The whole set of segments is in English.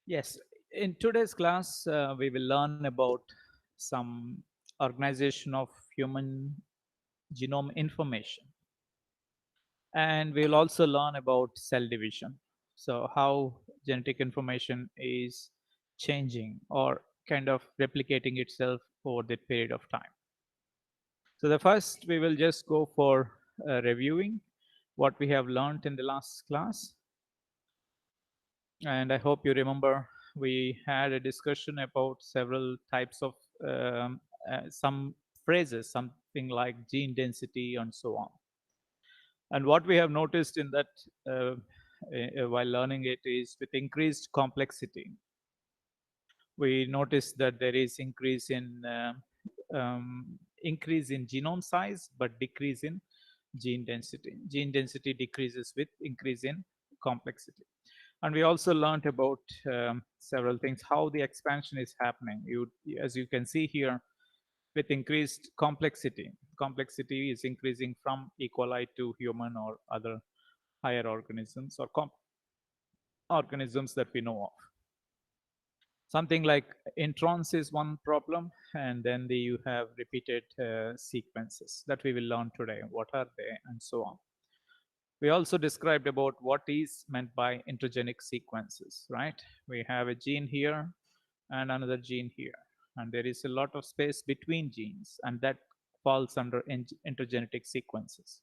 Yes, in today's class, we will learn about some organization of human genome information. And we'll also learn about cell division. So, how genetic information is changing or kind of replicating itself over that period of time. So, the first, we will just go for reviewing what we have learned in the last class. And I hope you remember we had a discussion about several types of some phrases, something like gene density and so on. And what we have noticed in that while learning it is with increased complexity, we noticed that there is increase in genome size, but decrease in gene density. Gene density decreases with increase in complexity. And we also learned about several things, how the expansion is happening. As you can see here, with increased complexity is increasing from E. coli to human or other higher organisms or organisms that we know of. Something like introns is one problem, and then you have repeated sequences that we will learn today. What are they, and so on. We also described about what is meant by intergenic sequences, right? We have a gene here and another gene here, and there is a lot of space between genes, and that falls under intergenetic sequences.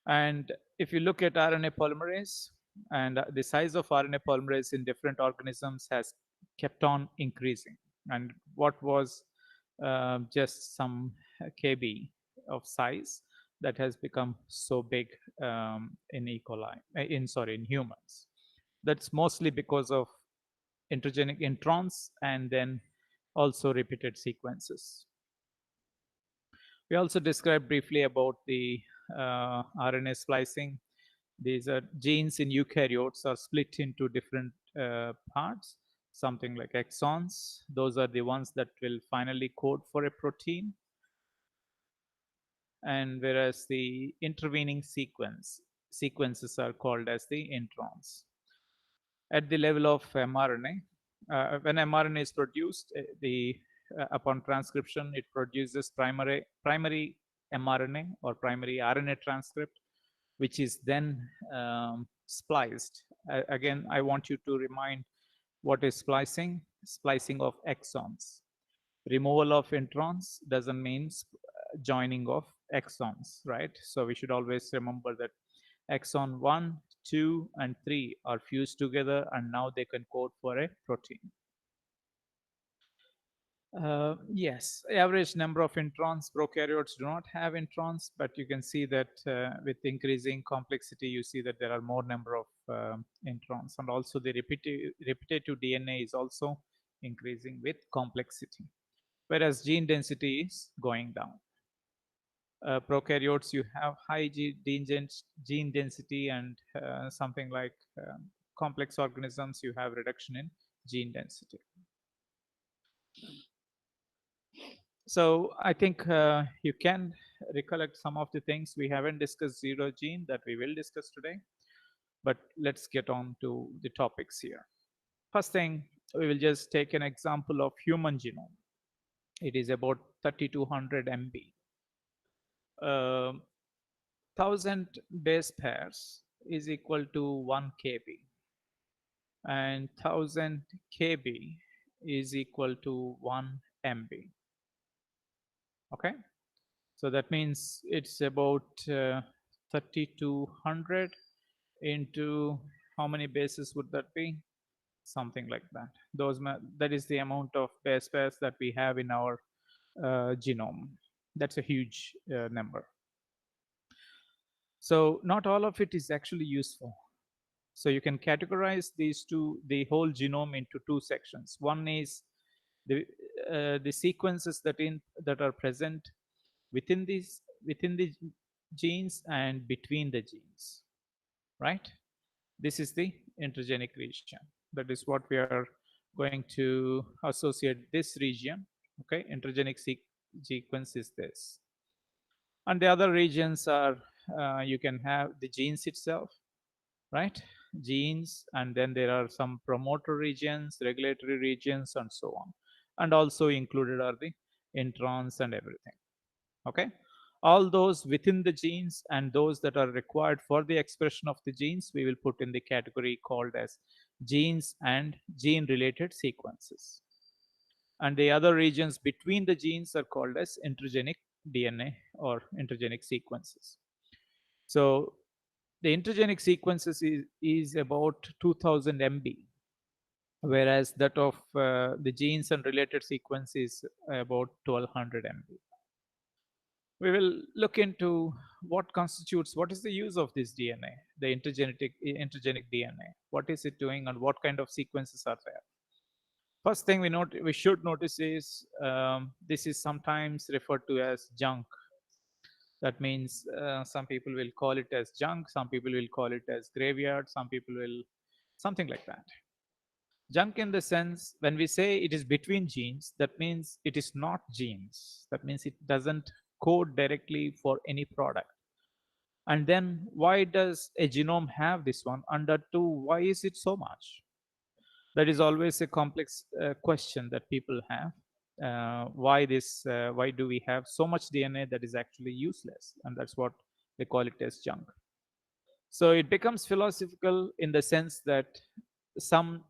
And if you look at RNA polymerase, and the size of RNA polymerase in different organisms has kept on increasing. And what was just some kb of size that has become so big in E. coli, in humans. That's mostly because of intergenic introns and then also repeated sequences. We also described briefly about the RNA splicing. These are genes in eukaryotes are split into different parts, something like exons. Those are the ones that will finally code for a protein. And whereas the intervening sequences are called as the introns. At the level of mRNA, when mRNA is produced, upon transcription, it produces primary mRNA or primary RNA transcript, which is then spliced. Again, I want you to remind what is splicing? Splicing of exons. Removal of introns doesn't mean joining of exons, right? So we should always remember that exon 1, 2, and 3 are fused together, and now they can code for a protein. Yes, average number of introns. Prokaryotes do not have introns, but you can see that with increasing complexity, you see that there are more number of introns, and also the repetitive DNA is also increasing with complexity, whereas gene density is going down. Prokaryotes, you have high gene density, and something like complex organisms, you have reduction in gene density. So I think you can recollect some of the things. We haven't discussed zero gene that we will discuss today, but let's get on to the topics here. First thing, we will just take an example of human genome. It is about 3200 MB. 1000 base pairs is equal to 1 kb, and 1000 kb is equal to 1 MB. Okay, so that means it's about 3200 into how many bases would that be? Something like that. That is the amount of base pairs that we have in our genome. That's a huge number. So not all of it is actually useful. So you can categorize the whole genome into two sections. One is the sequences that are present within the genes and between the genes, right? This is the intergenic region. That is what we are going to associate this region. Okay, intergenic sequence is this, and the other regions are you can have the genes itself, right? genes, and then there are some promoter regions, regulatory regions, and so on. And also included are the introns and everything. Okay, all those within the genes and those that are required for the expression of the genes, we will put in the category called as genes and gene related sequences. And the other regions between the genes are called as intergenic DNA or intergenic sequences. So the intergenic sequences is about 2000 MB, whereas that of the genes and related sequence is about 1200 MB. We will look into what is the use of this DNA, the intergenic DNA. What is it doing, and what kind of sequences are there? First thing we should notice is this is sometimes referred to as junk. That means some people will call it as junk, some people will call it as graveyard, some people will something like that. Junk in the sense when we say it is between genes, that means it is not genes. That means it doesn't code directly for any product. And then why does a genome have this one? And that too, why is it so much? That is always a complex question that people have. Why do we have so much DNA that is actually useless? And that's what they call it as junk. So it becomes philosophical in the sense that some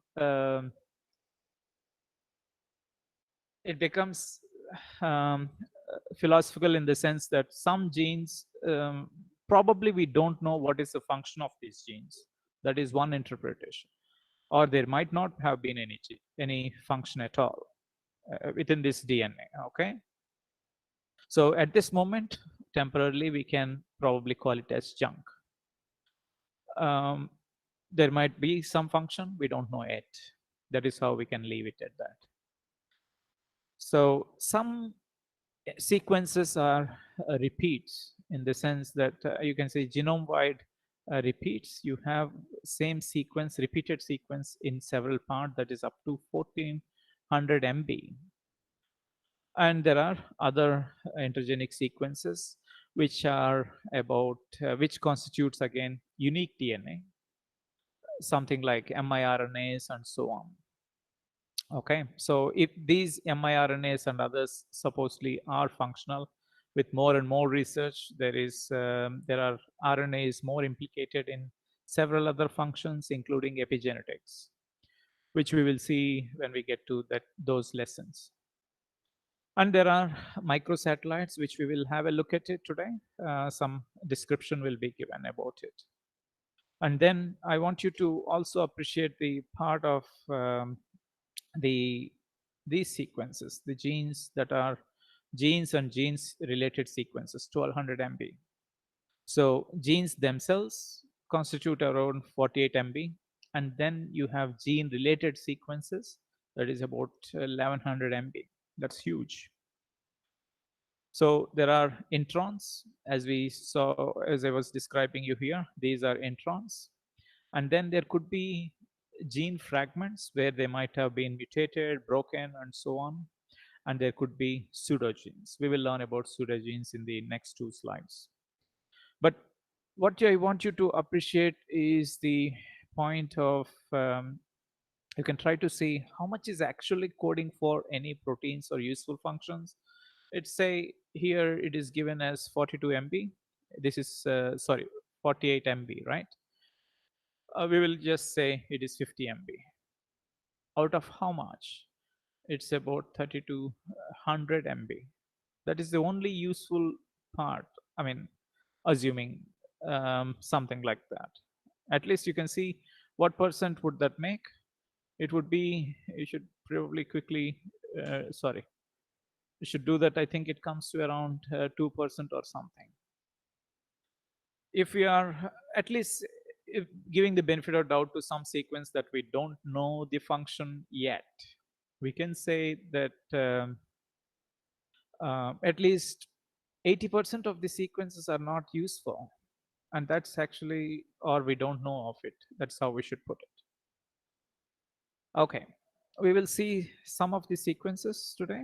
it becomes um, philosophical in the sense that some genes probably we don't know what is the function of these genes. That is one interpretation, or there might not have been any function at all within this DNA. Okay, so at this moment, temporarily, we can probably call it as junk. Um, there might be some function we don't know yet. That is how we can leave it at that. So some sequences are repeats in the sense that you can say genome wide repeats. You have same sequence, repeated sequence in several parts, that is up to 1400 MB. And there are other intergenic sequences which are about which constitutes again unique DNA, something like miRNAs and so on. Okay, so if these miRNAs and others supposedly are functional, with more and more research, there are RNAs more implicated in several other functions, including epigenetics, which we will see when we get to those lessons. And there are microsatellites, which we will have a look at it today. Some description will be given about it. And then I want you to also appreciate the part of the these sequences, the genes that are genes and genes related sequences, 1200 MB. So genes themselves constitute around 48 MB, and then you have gene related sequences that is about 1100 MB. That's huge. So there are introns, as we saw, as I was describing you here. These are introns, and then there could be gene fragments where they might have been mutated, broken, and so on. And there could be pseudogenes. We will learn about pseudogenes in the next two slides. But what I want you to appreciate is the point of you can try to see how much is actually coding for any proteins or useful functions. Let's say here it is given as 42 MB. This is, sorry, 48 MB, right? We will just say it is 50 MB. Out of how much? It's about 3200 MB. That is the only useful part. I mean, assuming something like that. At least you can see what percent would that make. It would be, you should probably quickly, sorry, you should do that. I think it comes to around 2% or something. If we are at least if giving the benefit of doubt to some sequence that we don't know the function yet, we can say that at least 80% of the sequences are not useful. And that's actually, or we don't know of it. That's how we should put it. Okay, we will see some of the sequences today,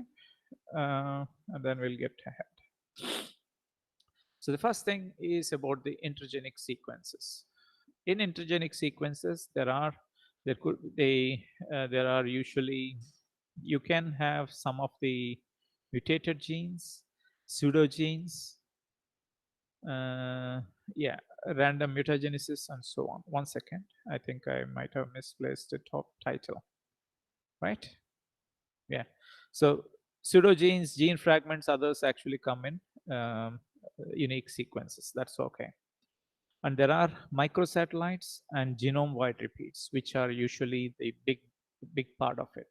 and then we'll get ahead. So the first thing is about the intergenic sequences. In intergenic sequences, there are usually, you can have some of the mutated genes, pseudogenes, uh, yeah, random mutagenesis, and so on. One second, I think I might have misplaced the top title, right? Yeah. So pseudogenes, gene fragments, others actually come in unique sequences. That's okay. And there are microsatellites and genome-wide repeats, which are usually the big part of it.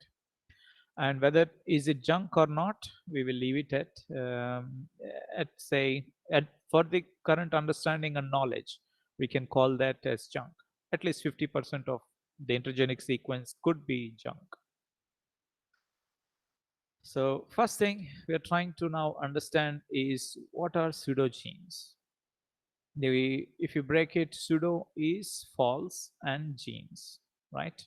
And whether is it junk or not, we will leave it at say at for the current understanding and knowledge, we can call that as junk. At least 50% of the intergenic sequence could be junk. So first thing we are trying to now understand is what are pseudogenes. If you break it, pseudo is false and genes, right?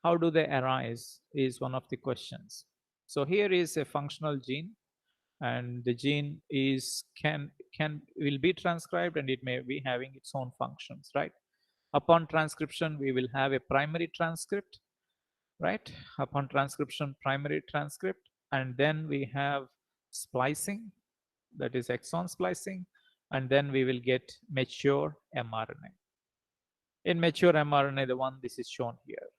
How do they arise is one of the questions. So here is a functional gene, and the gene is can will be transcribed, and it may be having its own functions, right? Upon transcription, we will have a primary transcript, right? Upon transcription, primary transcript, and then we have splicing, that is exon splicing, and then we will get mature mRNA. In mature mRNA, the one this is shown here.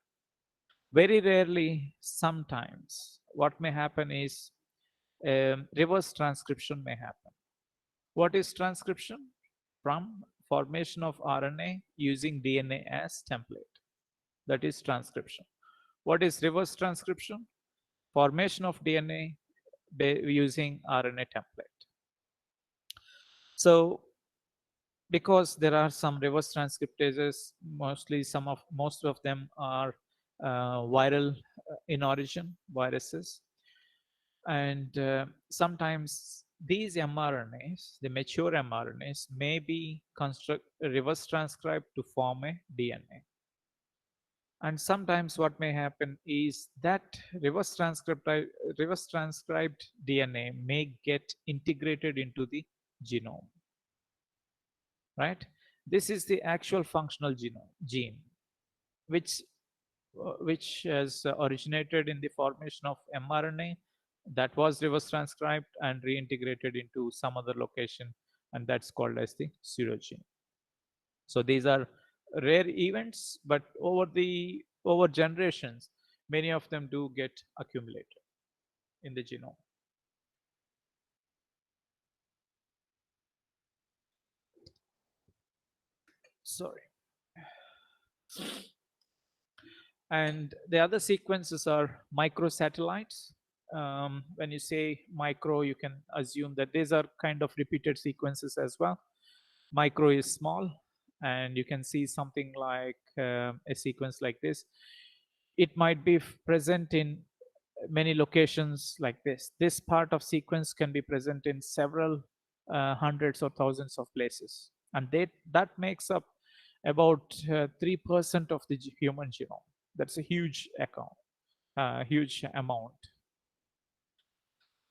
Very rarely, sometimes, what may happen is reverse transcription may happen. What is transcription? From formation of RNA using DNA as template. That is transcription. What is reverse transcription? Formation of DNA using RNA template. So because there are some reverse transcriptases, most of them are viral in origin, viruses, and sometimes these mRNAs, the mature mRNAs, may be reverse transcribed to form a DNA. And sometimes what may happen is that reverse transcribed DNA may get integrated into the genome, right? This is the actual functional gene, which which has originated in the formation of mRNA that was reverse transcribed and reintegrated into some other location, and that's called as the pseudogene. So these are rare events, but over generations, many of them do get accumulated in the genome. Sorry. And the other sequences are microsatellites. When you say micro, you can assume that these are kind of repeated sequences as well. Micro is small, and you can see something like a sequence like this. It might be present in many locations like this. This part of sequence can be present in several hundreds or thousands of places, and that makes up about 3% of the human genome. That's a huge amount.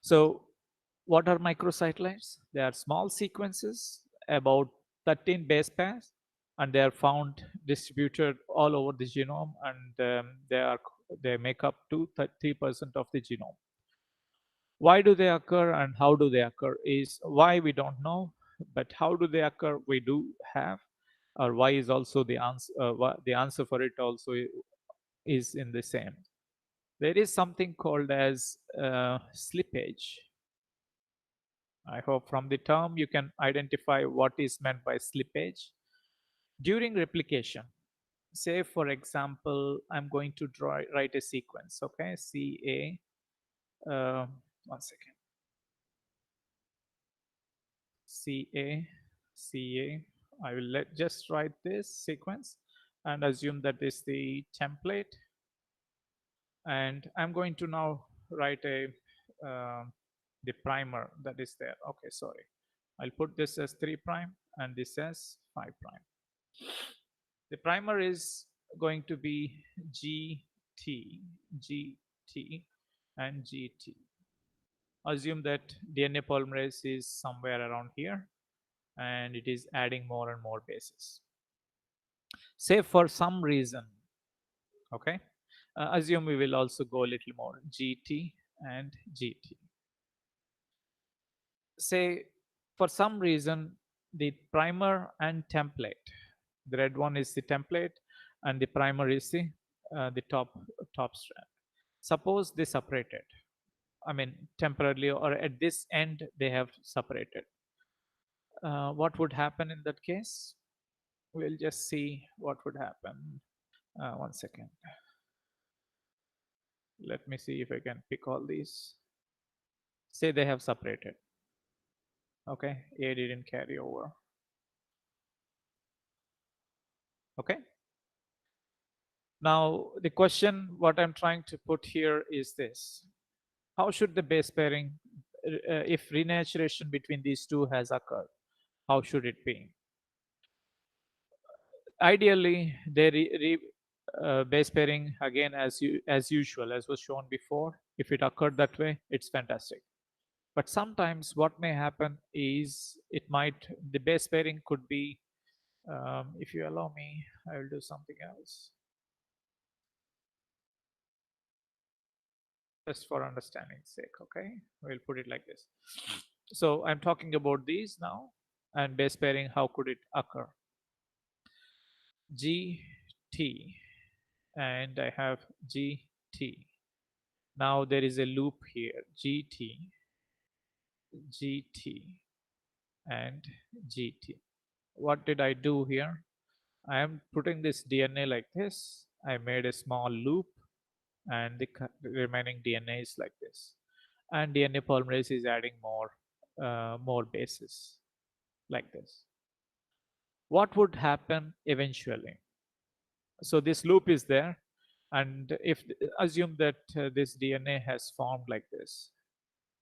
So what are microsatellites? They are small sequences, about 13 base pairs, and they are found distributed all over the genome, and they make up to 3% of the genome. Why do they occur and how do they occur is why we don't know, but how do they occur we do have, or why is also the answer. The answer for it also is in the same. There is something called as slippage. I hope from the term you can identify what is meant by slippage. During replication, say for example, I'm going to write a sequence, okay? One second. CA, CA. I will just write this sequence and assume that is the template. And I'm going to now write the primer that is there. Okay, sorry. I'll put this as 3' and this as 5'. The primer is going to be GT, GT, and GT. Assume that DNA polymerase is somewhere around here and it is adding more and more bases. Say for some reason, okay, assume we will also go a little more GT and GT. Say for some reason the primer and template, the red one is the template and the primer is the top strand. Suppose they separated, I mean temporarily, or at this end they have separated. What would happen in that case? We'll just see what would happen. 1 second. Let me see if I can pick all these. Say they have separated. Okay, A didn't carry over. Okay. Now the question what I'm trying to put here is this: how should the base pairing, if renaturation between these two has occurred, how should it be? Ideally, base pairing again as usual as was shown before. If it occurred that way, it's fantastic. But sometimes what may happen is the base pairing could be, if you allow me, I will do something else just for understanding's sake. Okay, we'll put it like this. So I'm talking about these now, and base pairing, how could it occur? GT, and I have GT. Now there is a loop here, GT, GT, and GT. What did I do here? I am putting this DNA like this. I made a small loop, and the remaining DNA is like this. And DNA polymerase is adding more bases like this. What would happen eventually? So this loop is there, and if assume that this DNA has formed like this,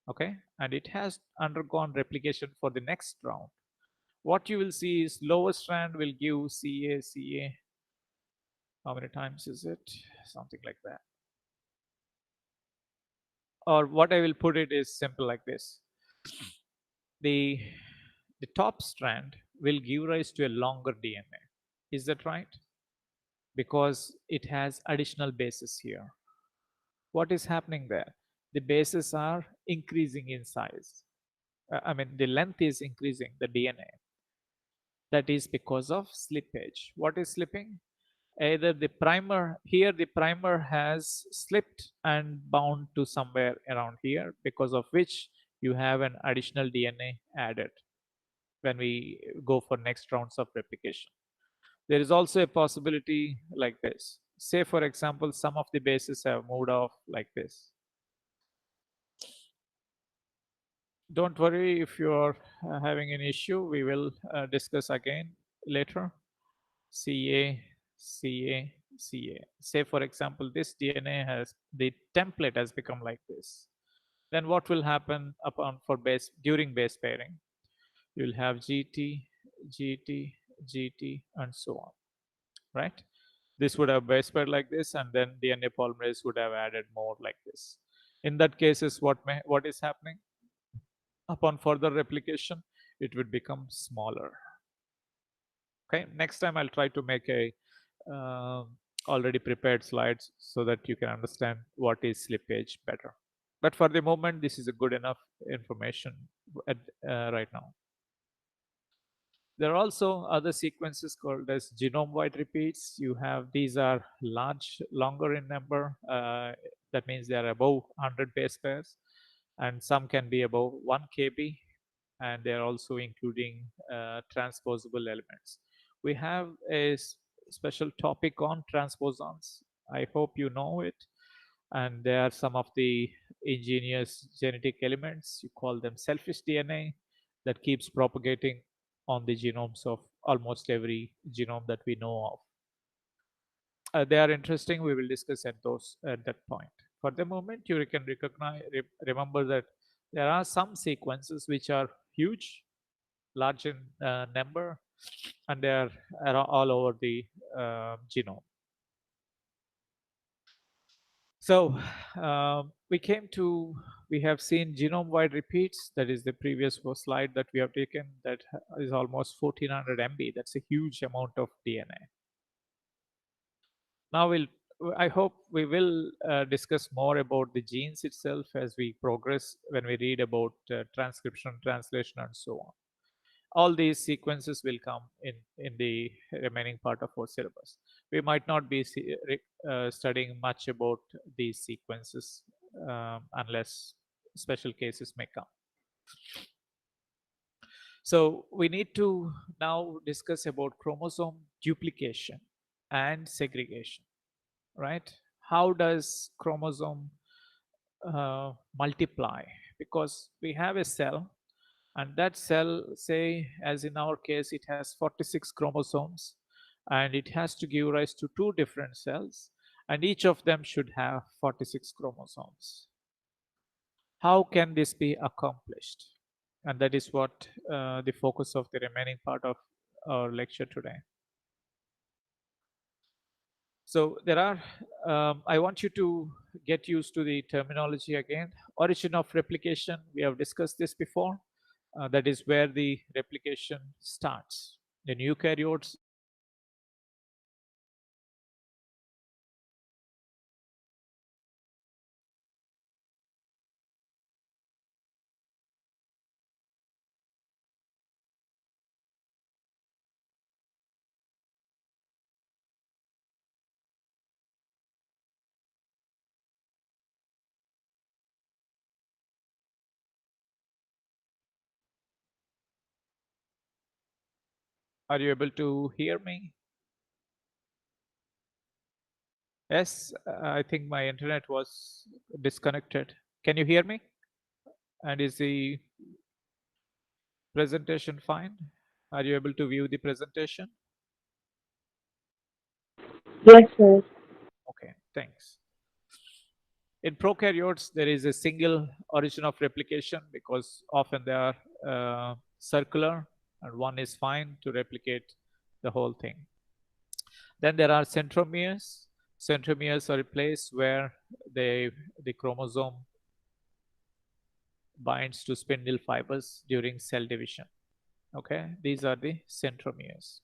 okay, and it has undergone replication for the next round, what you will see is lower strand will give CA. How many times is it? Something like that. Or what I will put it is simple like this: the the top strand will give rise to a longer DNA. Is that right? Because it has additional bases here. What is happening there? The bases are increasing in size. I mean, the length is increasing, the DNA. That is because of slippage. What is slipping? Either the primer, here the primer has slipped and bound to somewhere around here, because of which you have an additional DNA added when we go for next rounds of replication. There is also a possibility like this. Say, for example, some of the bases have moved off like this. Don't worry if you're having an issue. We will discuss again later. CA, CA, CA. Say, for example, this DNA has, the template has become like this. Then what will happen upon for base during base pairing? You'll have GT, GT, GT, and so on, right? This would have base pair like this, and then DNA polymerase would have added more like this. In that cases, what is happening? Upon further replication, it would become smaller. Okay, next time I'll try to make a already prepared slides so that you can understand what is slippage better. But for the moment, this is a good enough information at, right now. There are also other sequences called as genome-wide repeats. You have, these are longer in number. That means they are above 100 base pairs, and some can be above 1 kb, and they are also including transposable elements. We have a special topic on transposons. I hope you know it. And they are some of the ingenious genetic elements. You call them selfish DNA that keeps propagating on the genomes of almost every genome that we know of. They are interesting. We will discuss at that point. For the moment, you can remember that there are some sequences which are huge, large in number, and they are all over the genome. So we have seen genome-wide repeats. That is the previous slide that we have taken. That is almost 1400 MB. That's a huge amount of DNA. Now I hope we will discuss more about the genes itself as we progress when we read about transcription, translation, and so on. All these sequences will come in the remaining part of our syllabus. We might not be studying much about these sequences unless special cases may come. So we need to now discuss about chromosome duplication and segregation, right? How does chromosome multiply? Because we have a cell, and that cell, say, as in our case, it has 46 chromosomes, and it has to give rise to two different cells, and each of them should have 46 chromosomes. How can this be accomplished? And that is what the focus of the remaining part of our lecture today. So there are, I want you to get used to the terminology again. Origin of replication, we have discussed this before. That is where the replication starts. In eukaryotes, are you able to hear me? Yes, I think my internet was disconnected. Can you hear me? And is the presentation fine? Are you able to view the presentation? Yes, sir. Okay, thanks. In prokaryotes, there is a single origin of replication because often they are circular and one is fine to replicate the whole thing. Then there are centromeres. Centromeres are a place where the chromosome binds to spindle fibers during cell division. Okay, these are the centromeres.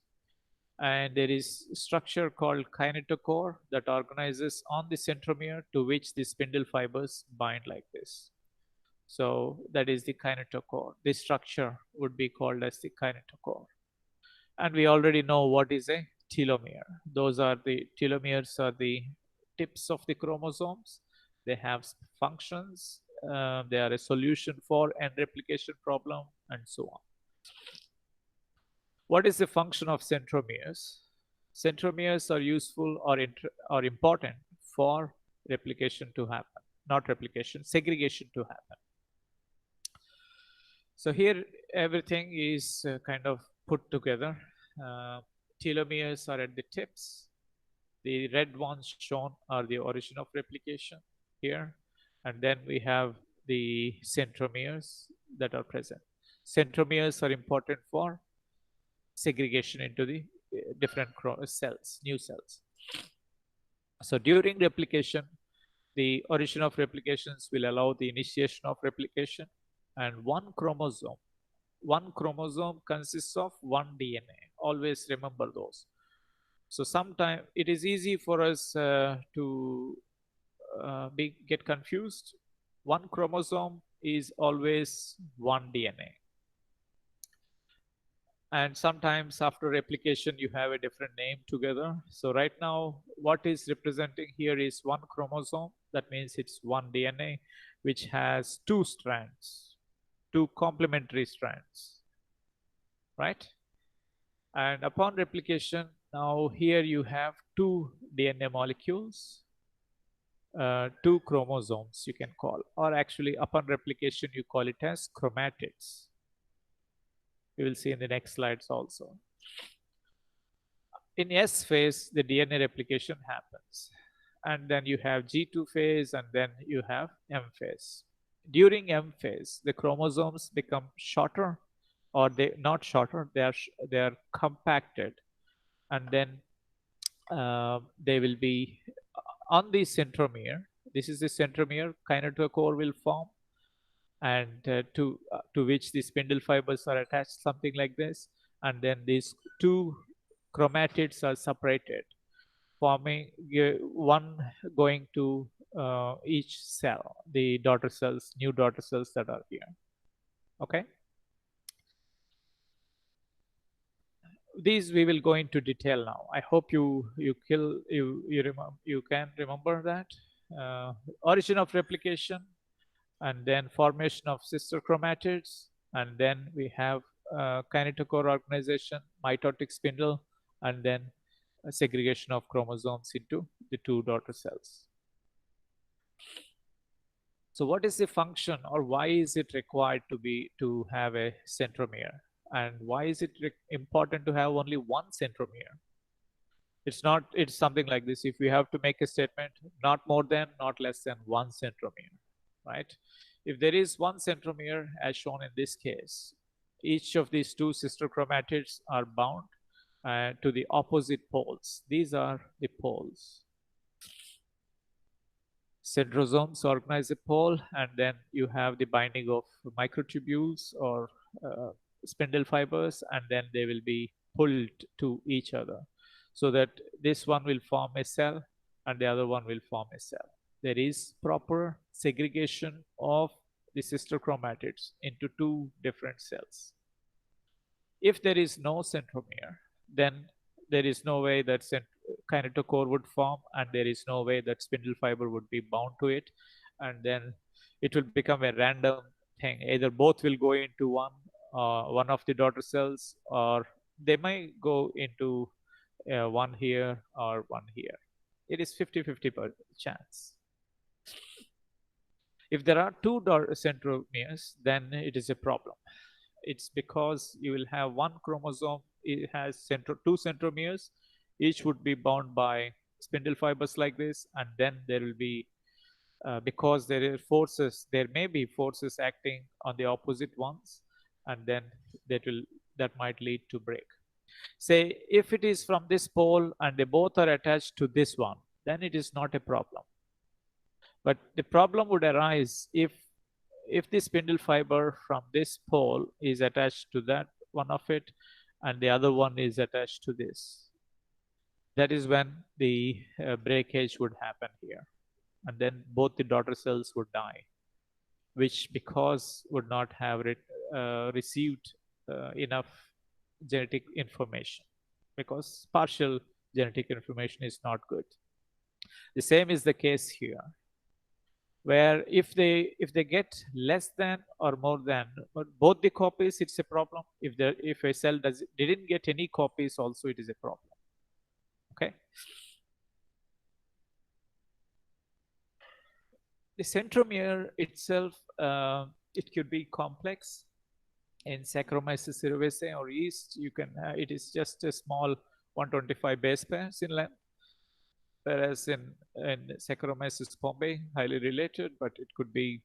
And there is a structure called kinetochore that organizes on the centromere to which the spindle fibers bind like this. So that is the kinetochore. This structure would be called as the kinetochore. And we already know what is a telomere. Those are the telomeres are the tips of the chromosomes. They have functions. They are a solution for end replication problem and so on. What is the function of centromeres? Centromeres are useful or important for replication to happen, not replication, segregation to happen. So here everything is kind of put together. Uh, Telomeres are at the tips. The red ones shown are the origin of replication here. And then we have the centromeres that are present. Centromeres are important for segregation into the different cells, new cells. So during replication, the origin of replications will allow the initiation of replication, and one chromosome consists of one DNA. Always remember those. So sometimes it is easy for us to get confused. One chromosome is always one DNA. And sometimes after replication you have a different name together. So right now what is representing here is one chromosome. That means it's one DNA which has two strands, two complementary strands, right? And upon replication, now here you have two DNA molecules, two chromosomes you can call, or actually upon replication you call it as chromatids. We will see in the next slides also. In S phase, the DNA replication happens. And then you have G2 phase, and then you have M phase. During M phase, the chromosomes become shorter, or they not shorter, they are compacted, and then they will be on the centromere. This is the centromere. Kinetochore will form, and to which the spindle fibers are attached, something like this. And then these two chromatids are separated. forming one going to each cell, the daughter cells, new daughter cells that are here. Okay. These we will go into detail now. I hope you can remember that. Origin of replication, and then formation of sister chromatids, and then we have kinetochore organization, mitotic spindle, and then segregation of chromosomes into the two daughter cells. So what is the function, or why is it required to have a centromere, and why is it important to have only one centromere? It's something like this: if we have to make a statement, not more than, not less than one centromere, right? If there is one centromere, as shown in this case, each of these two sister chromatids are bound to the opposite poles. These are the poles. Centrosomes organize a pole, and then you have the binding of microtubules or uh, spindle fibers, and then they will be pulled to each other, so that this one will form a cell and the other one will form a cell. There is proper segregation of the sister chromatids into two different cells. If there is no centromere, then there is no way that kinetochore would form, and there is no way that spindle fiber would be bound to it, and then it will become a random thing. Either both will go into one of the daughter cells, or they might go into one here or one here. It is 50-50 chance. If there are two centromeres, then it is a problem. It's because you will have one chromosome, it has two centromeres, each would be bound by spindle fibers like this, and then there will be because there may be forces acting on the opposite ones, and then that might lead to break. Say if it is from this pole and they both are attached to this one, then it is not a problem. But the problem would arise if the spindle fiber from this pole is attached to that one of it, and the other one is attached to this. That is when the breakage would happen here, and then both the daughter cells would die, which because would not have received enough genetic information, because partial genetic information is not good. The same is the case here, where if they get less than or more than both the copies, it's a problem. If a cell didn't get any copies, also it is a problem. Okay. The centromere itself, it could be complex. In Saccharomyces cerevisiae or yeast, it is just a small 125 base pairs in length, whereas in Saccharomyces pombe, highly related, but it could be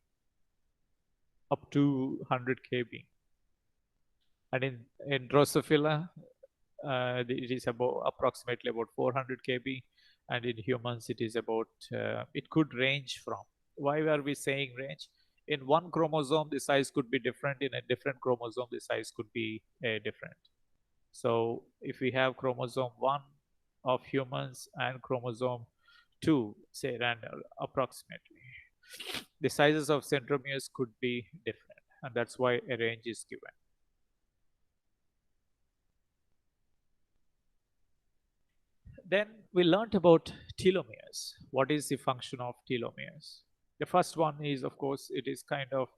up to 100 kb. And in Drosophila, it is approximately about 400 kb, and in humans it is about it could range from. Why are we saying range? In one chromosome the size could be different, in a different chromosome the size could be different. So if we have chromosome 1 of humans and chromosome 2, say random approximately, the sizes of centromeres could be different, and that's why a range is given. Then we learned about telomeres. What is the function of telomeres? The first one is, of course, it is kind of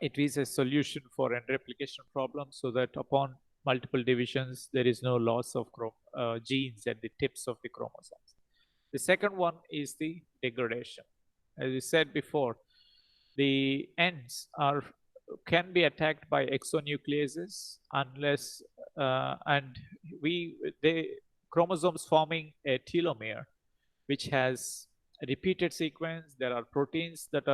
it is a solution for end replication problems, so that upon multiple divisions there is no loss of genes at the tips of the chromosomes. The second one is the degradation. As we said before, the ends can be attacked by exonucleases unless and the chromosomes forming a telomere which has a repeated sequence. There are proteins that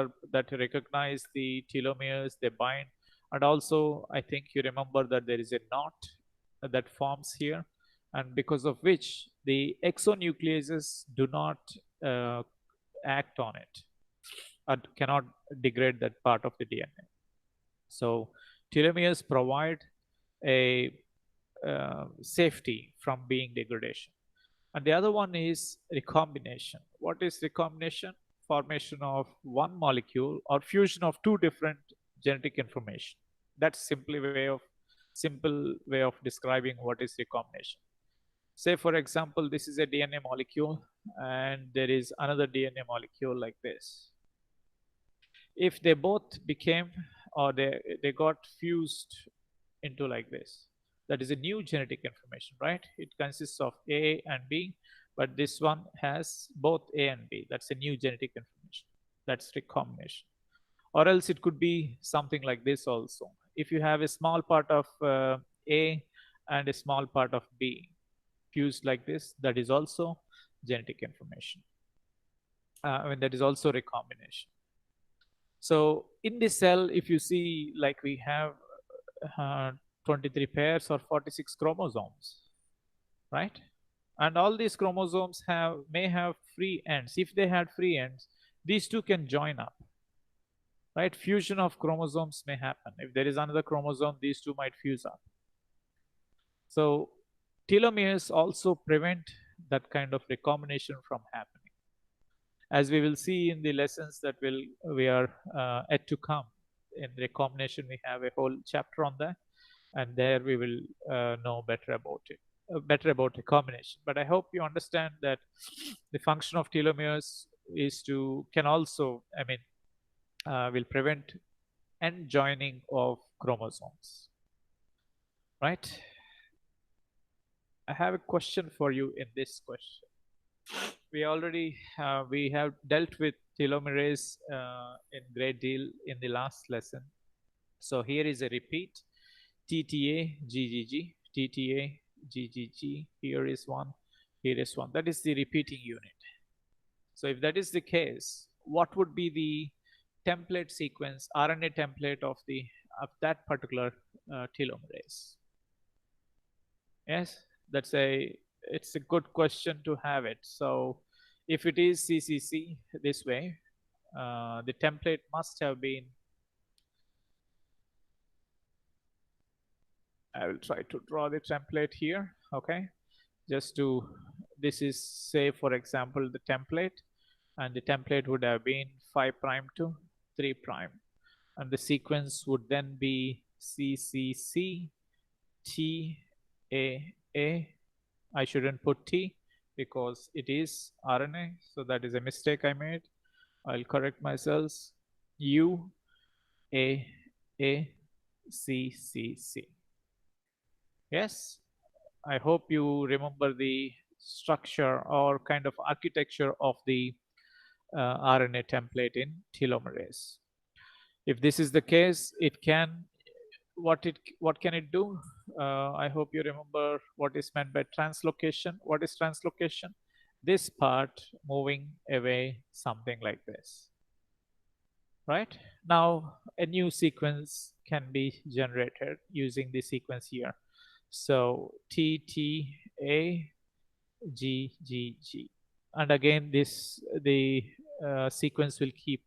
recognize the telomeres, they bind, and also I think you remember that there is a knot that forms here, and because of which the exonucleases do not act on it and cannot degrade that part of the DNA. So telomeres provide a safety from being degradation. And the other one is recombination. What is recombination? Formation of one molecule or fusion of two different genetic information. That's simple way of describing what is recombination. Say for example, this is a DNA molecule and there is another DNA molecule like this. If they both became or they got fused into like this, that is a new genetic information, right? It consists of A and B, but this one has both A and B. That's a new genetic information. That's recombination. Or else it could be something like this also. If you have a small part of A and a small part of B fused like this, that is also genetic information. That is also recombination. So in this cell, if you see, like we have uh, 23 pairs or 46 chromosomes, right? And all these chromosomes may have free ends. If they had free ends, these two can join up, right? Fusion of chromosomes may happen. If there is another chromosome, these two might fuse up. So telomeres also prevent that kind of recombination from happening. As we will see in the lessons that we are yet to come in recombination, we have a whole chapter on that, and there we will know better about it, better about recombination. But I hope you understand that the function of telomeres is can also, will prevent end joining of chromosomes, right? I have a question for you in this question. We have dealt with telomerase in great deal in the last lesson. So here is a repeat: TTA, GGG, TTA, GGG. Here is one, here is one. That is the repeating unit. So if that is the case, what would be the template sequence, RNA template of that particular telomerase? Yes, it's a good question to have it. So if it is CCC this way, the template must have been, I will try to draw the template here. Okay, this is, say for example, the template, and the template would have been 5 prime to 3 prime, and the sequence would then be CCC TAA. I shouldn't put T because it is RNA, so that is a mistake I made. I'll correct myself. U A A C C C. Yes, I hope you remember the structure or kind of architecture of the RNA template in telomerase. If this is the case, what can it do? I hope you remember what is meant by translocation. What is translocation? This part moving away, something like this, right? Now a new sequence can be generated using the sequence here. So TTA GGG, and again the sequence will keep,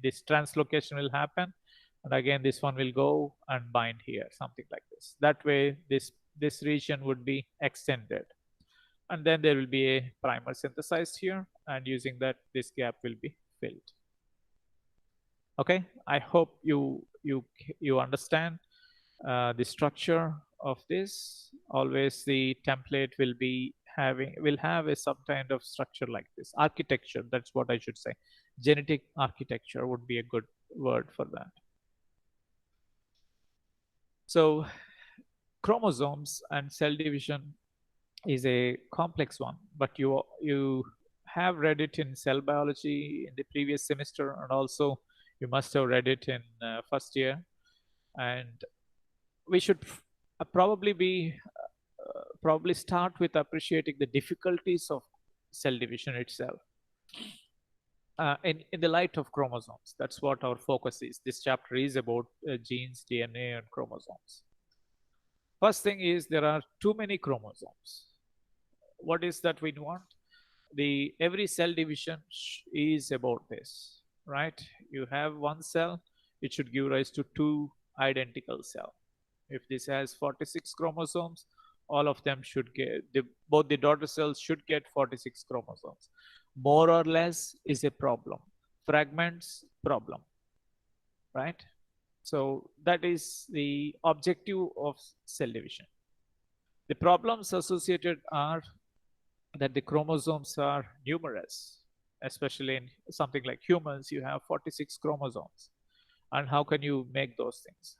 this translocation will happen, and again this one will go and bind here, something like this. That way this region would be extended, and then there will be a primer synthesized here, and using that this gap will be filled. Okay, I hope you understand the structure of this. Always the template will have a some kind of structure like this, architecture, that's what I should say. Genetic architecture would be a good word for that. So chromosomes and cell division is a complex one, but you have read it in cell biology in the previous semester, and also you must have read it in first year. And we should probably start with appreciating the difficulties of cell division itself in the light of chromosomes. That's what our focus is. This chapter is about genes, DNA, and chromosomes. First thing is, there are too many chromosomes. What is that we want? Every cell division is about this, right? You have one cell, it should give rise to two identical cells. If this has 46 chromosomes, all of them should get, both the daughter cells should get 46 chromosomes. More or less is a problem. Fragments, problem, right? So that is the objective of cell division. The problems associated are that the chromosomes are numerous, especially in something like humans, you have 46 chromosomes. And how can you make those things?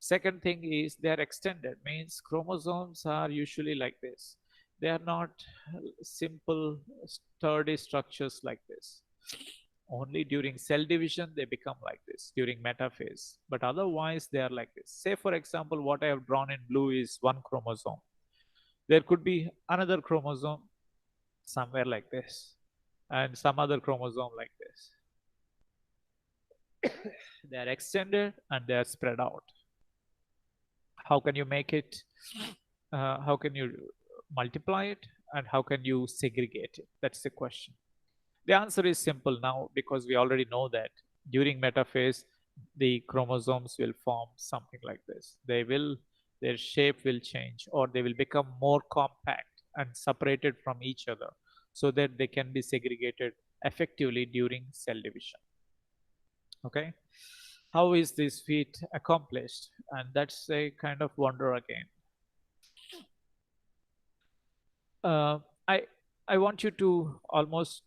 Second thing is they are extended, means chromosomes are usually like this. They are not simple, sturdy structures like this. Only during cell division they become like this, during metaphase. But otherwise they are like this. Say, for example, what I have drawn in blue is one chromosome. There could be another chromosome somewhere like this, and some other chromosome like this. They are extended and they are spread out. How can you make it? How can you multiply it? And how can you segregate it? That's the question. The answer is simple now, because we already know that during metaphase, the chromosomes will form something like this. Their shape will change, or they will become more compact and separated from each other so that they can be segregated effectively during cell division. Okay. How is this feat accomplished? And that's a kind of wonder again. Uh, I I want you to almost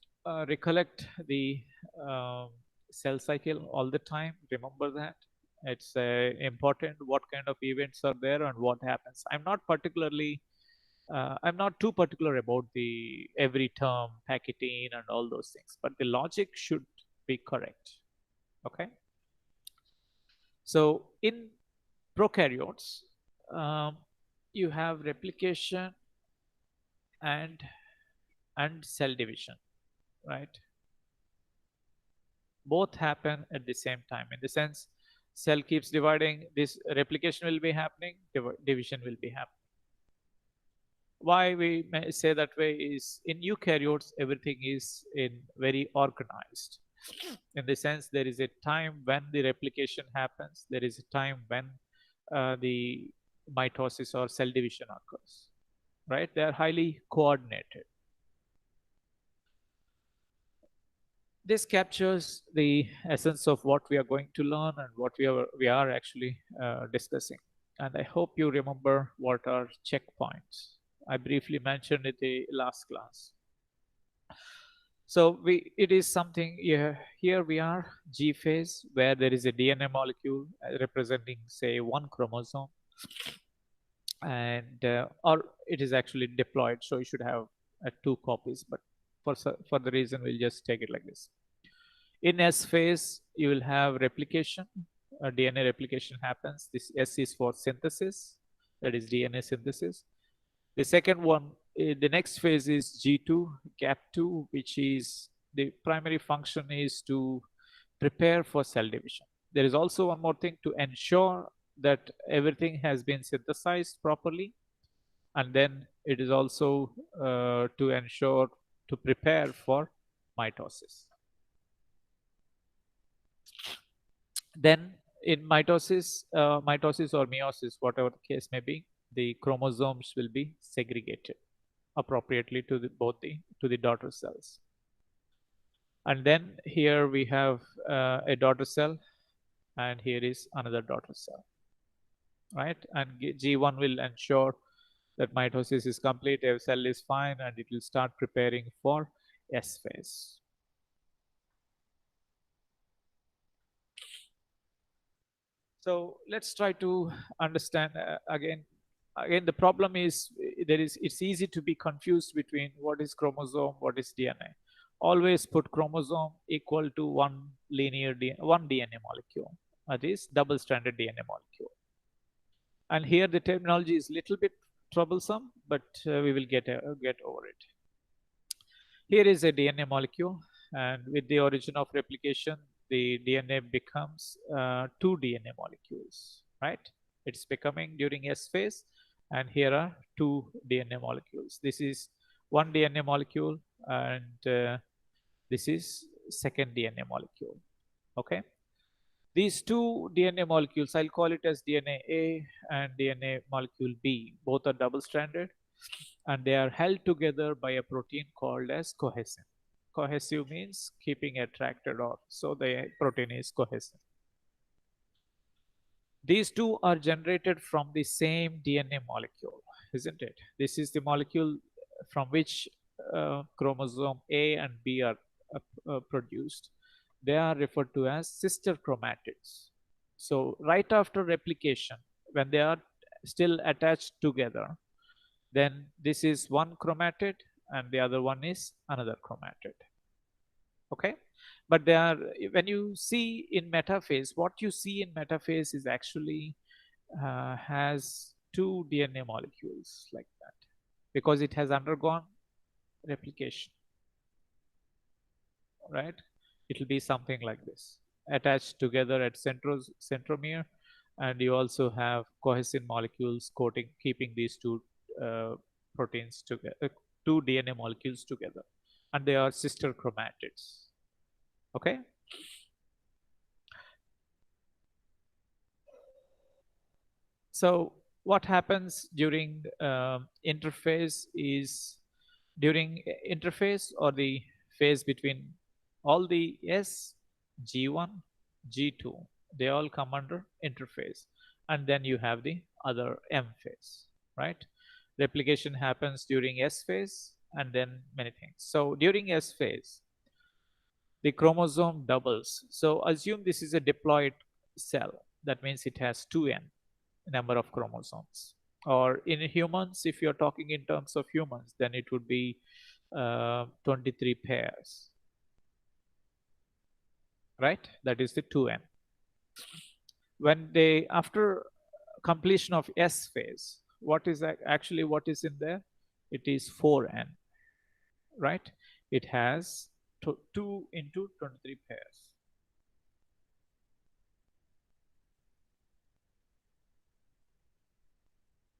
recollect the um, cell cycle all the time. Remember that it's important. What kind of events are there and what happens. I'm not too particular about the every term, packeting, and all those things, but the logic should be correct. Okay. So in prokaryotes, um, you have replication and cell division, right? Both happen at the same time, in the sense cell keeps dividing, this replication will be happening, division will be happening. Why we may say that way is in eukaryotes everything is in very organized, in the sense there is a time when the replication happens, there is a time when the mitosis or cell division occurs, right? They are highly coordinated. This captures the essence of what we are going to learn and what we are actually discussing. And I hope you remember what are checkpoints. I briefly mentioned it in the last class. So it is something, here we are, G phase, where there is a DNA molecule representing, say, one chromosome, and or it is actually diploid, so you should have two copies, but for the reason we'll just take it like this. In S phase, you will have replication. DNA replication happens. This S is for synthesis, that is DNA synthesis. The second one, the next phase is G2, gap2, which is the primary function is to prepare for cell division. There is also one more thing, to ensure that everything has been synthesized properly. And then it is also to ensure, to prepare for mitosis. Then in mitosis or meiosis, whatever the case may be, the chromosomes will be segregated appropriately to the daughter cells. And then here we have a daughter cell, and here is another daughter cell, right? And G1 will ensure that mitosis is complete, a cell is fine, and it will start preparing for S phase. So let's try to understand again. The problem is it's easy to be confused between what is chromosome, what is DNA. Always put chromosome equal to one DNA molecule. That is double-stranded DNA molecule. And here the terminology is a little bit troublesome, but we will get over it. Here is a DNA molecule, and with the origin of replication, the DNA becomes two DNA molecules, right? It's becoming during S phase, and here are two DNA molecules. This is one DNA molecule, and this is second DNA molecule. Okay. These two DNA molecules, I'll call it as DNA A and DNA molecule B, both are double stranded and they are held together by a protein called as cohesin. Cohesive means keeping attracted, or so the protein is cohesin. These two are generated from the same DNA molecule, isn't it? This is the molecule from which chromosome A and B are produced. They are referred to as sister chromatids. So, right after replication, when they are still attached together, then this is one chromatid and the other one is another chromatid. Okay, but they are, when you see in metaphase, what you see in metaphase is actually has two DNA molecules like that because it has undergone replication, right? It will be something like this, attached together at centromere, and you also have cohesin molecules coating, keeping these two proteins together, two DNA molecules together, and they are sister chromatids. Okay. So what happens during interphase is, during interphase or the phase between all the S, G1, G2, they all come under interphase, and then you have the other M phase, right? Replication happens during S phase and then many things. So during S phase, the chromosome doubles. So assume this is a diploid cell. That means it has 2n number of chromosomes. Or in humans, if you're talking in terms of humans, then it would be 23 pairs, right? That is the 2n. When they, after completion of S phase, what is actually what is in there? It is 4n, right? It has 2 into 23 pairs.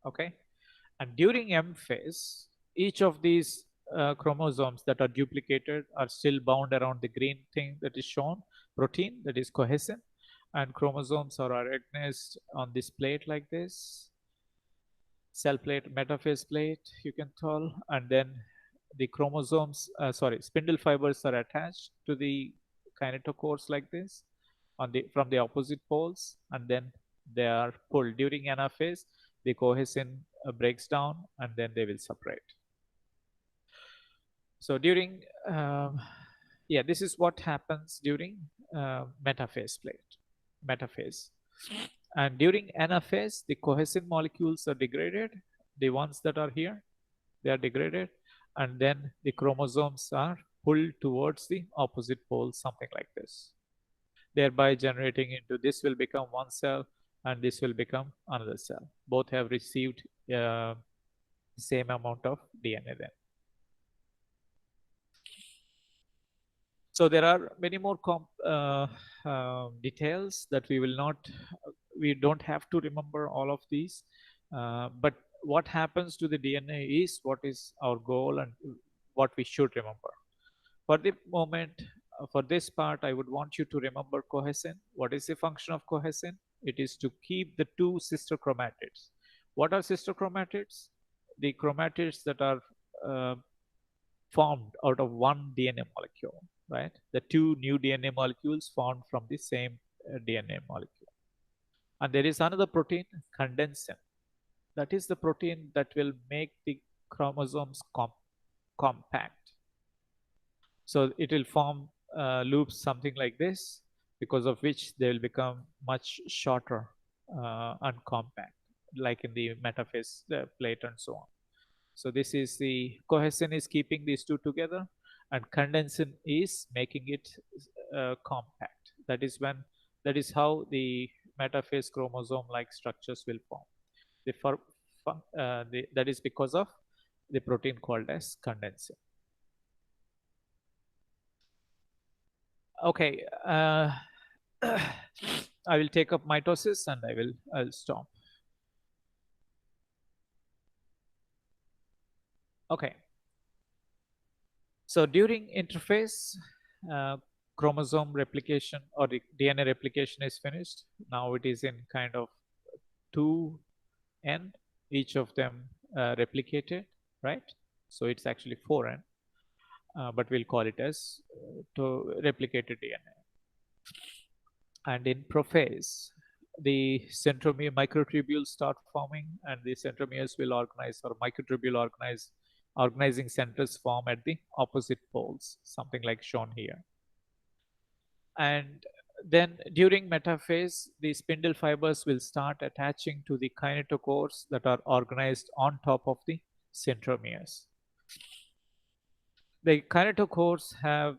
Okay, and during M phase, each of these chromosomes that are duplicated are still bound around the green thing that is shown, protein that is cohesin, and chromosomes are organized on this plate like this, cell plate, metaphase plate, you can tell, and then the chromosomes, spindle fibers are attached to the kinetochores like this on the from the opposite poles, and then they are pulled during anaphase. The cohesin breaks down, and then they will separate. So during yeah, this is what happens during metaphase plate, metaphase. And during anaphase, the cohesin molecules are degraded. The ones that are here, they are degraded, and then the chromosomes are pulled towards the opposite pole, something like this, thereby generating into, this will become one cell and this will become another cell. Both have received same amount of DNA then. So there are many more details that we will not, we don't have to remember all of these. But what happens to the DNA is what is our goal and what we should remember. For the moment, for this part, I would want you to remember cohesin. What is the function of cohesin? It is to keep the two sister chromatids. What are sister chromatids? The chromatids that are formed out of one DNA molecule, right? The two new DNA molecules formed from the same DNA molecule. And there is another protein, condensin. That is the protein that will make the chromosomes compact. So it will form loops something like this, because of which they will become much shorter and compact, like in the metaphase plate and so on. So this is the cohesin is keeping these two together, and condensin is making it compact. That is when, that is how the metaphase chromosome-like structures will form. That is because of the protein called as condensin. Okay, I will take up mitosis and I'll stop. Okay. So during interphase, chromosome replication or the DNA replication is finished. Now it is in kind of 2n, each of them replicated, right? So it's actually 4n, but we'll call it as to replicated DNA. And in prophase, the centromere microtubules start forming, and the centromeres will organize, or microtubule organizing centers form at the opposite poles, something like shown here. And then during metaphase, the spindle fibers will start attaching to the kinetochores that are organized on top of the centromeres. The kinetochores have,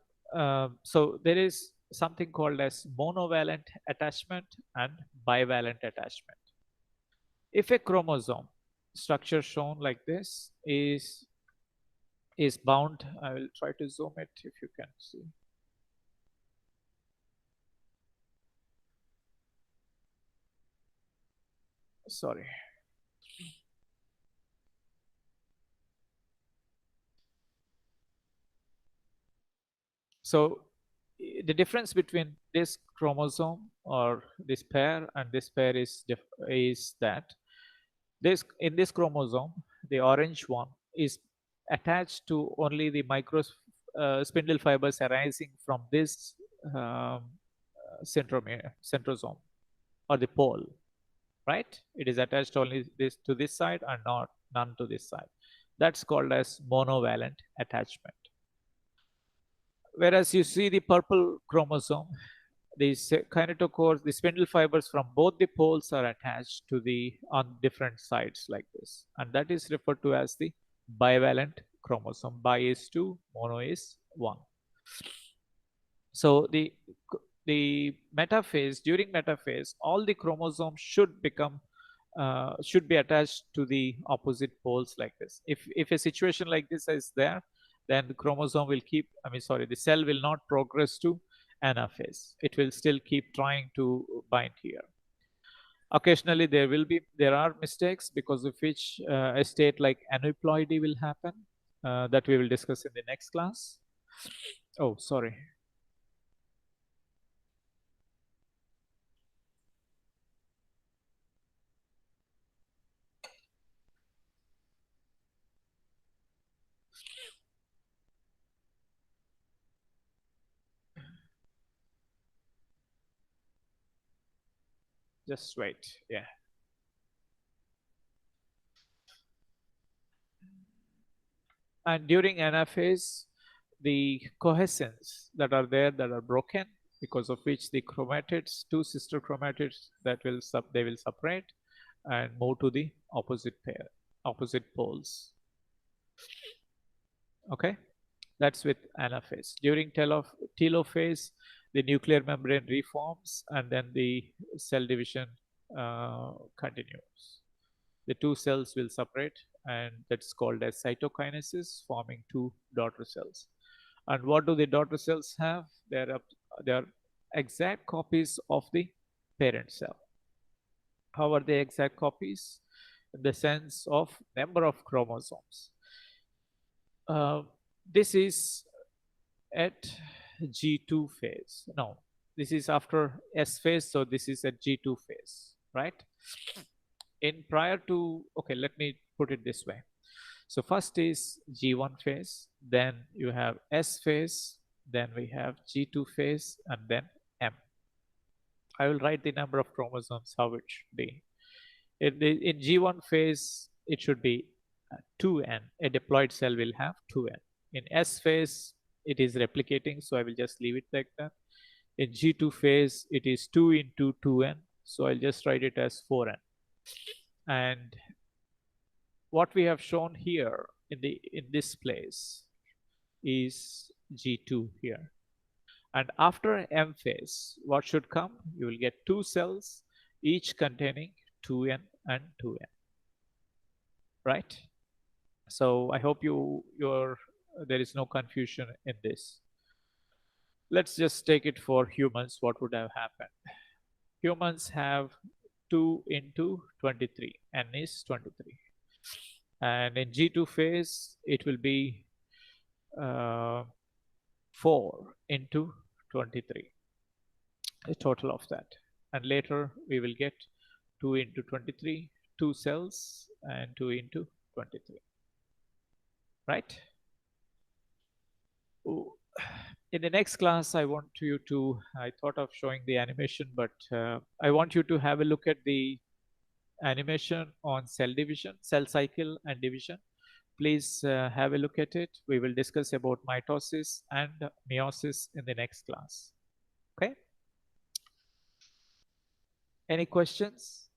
so there is something called as monovalent attachment and bivalent attachment. If a chromosome structure shown like this is bound, I will try to zoom it if you can see. Sorry. So the difference between this chromosome or this pair and this pair is that this, in this chromosome, the orange one is attached to only the micro spindle fibers arising from this centrosome or the pole, right? It is attached only this to this side and not none to this side. That's called as monovalent attachment. Whereas you see the purple chromosome, these kinetochores, the spindle fibers from both the poles are attached to the on different sides like this, and that is referred to as the bivalent chromosome. Bi is 2, mono is 1. So the metaphase, during metaphase, all the chromosomes should be attached to the opposite poles like this. If a situation like this is there, then the chromosome will keep, the cell will not progress to anaphase. It will still keep trying to bind here. Occasionally there are mistakes, because of which a state like aneuploidy will happen, that we will discuss in the next class. Oh, sorry. Just wait. Yeah. And during anaphase, the cohesins that are there that are broken, because of which the chromatids, two sister chromatids, that will they will separate and move to the opposite pair, opposite poles. Okay, that's with anaphase. During telophase, the nuclear membrane reforms, and then the cell division continues. The two cells will separate, and that's called as cytokinesis, forming two daughter cells. And what do the daughter cells have? They are exact copies of the parent cell. How are they exact copies? In the sense of number of chromosomes. This is at G2 phase. No, this is after S phase, so this is at G2 phase, right? In prior to, okay, let me put it this way. So first is G1 phase, then you have S phase, then we have G2 phase, and then M. I will write the number of chromosomes, how it should be. In G1 phase, it should be 2n. A diploid cell will have 2n. In S phase, it is replicating, so I will just leave it like that. In G2 phase, it is 2 into 2n, so I'll just write it as 4n. And what we have shown here in this place is G2 here. And after M phase, what should come? You will get two cells, each containing 2n and 2n, right? So I hope there is no confusion in this. Let's just take it for humans. What would have happened? Humans have 2 into 23. N is 23. And in G2 phase, it will be 4 into 23, a total of that. And later we will get 2 into 23, 2 cells, and 2 into 23, right? In the next class, I want you to, I thought of showing the animation, but I want you to have a look at the animation on cell division, cell cycle and division. Please have a look at it. We will discuss about mitosis and meiosis in the next class. Okay? Any questions?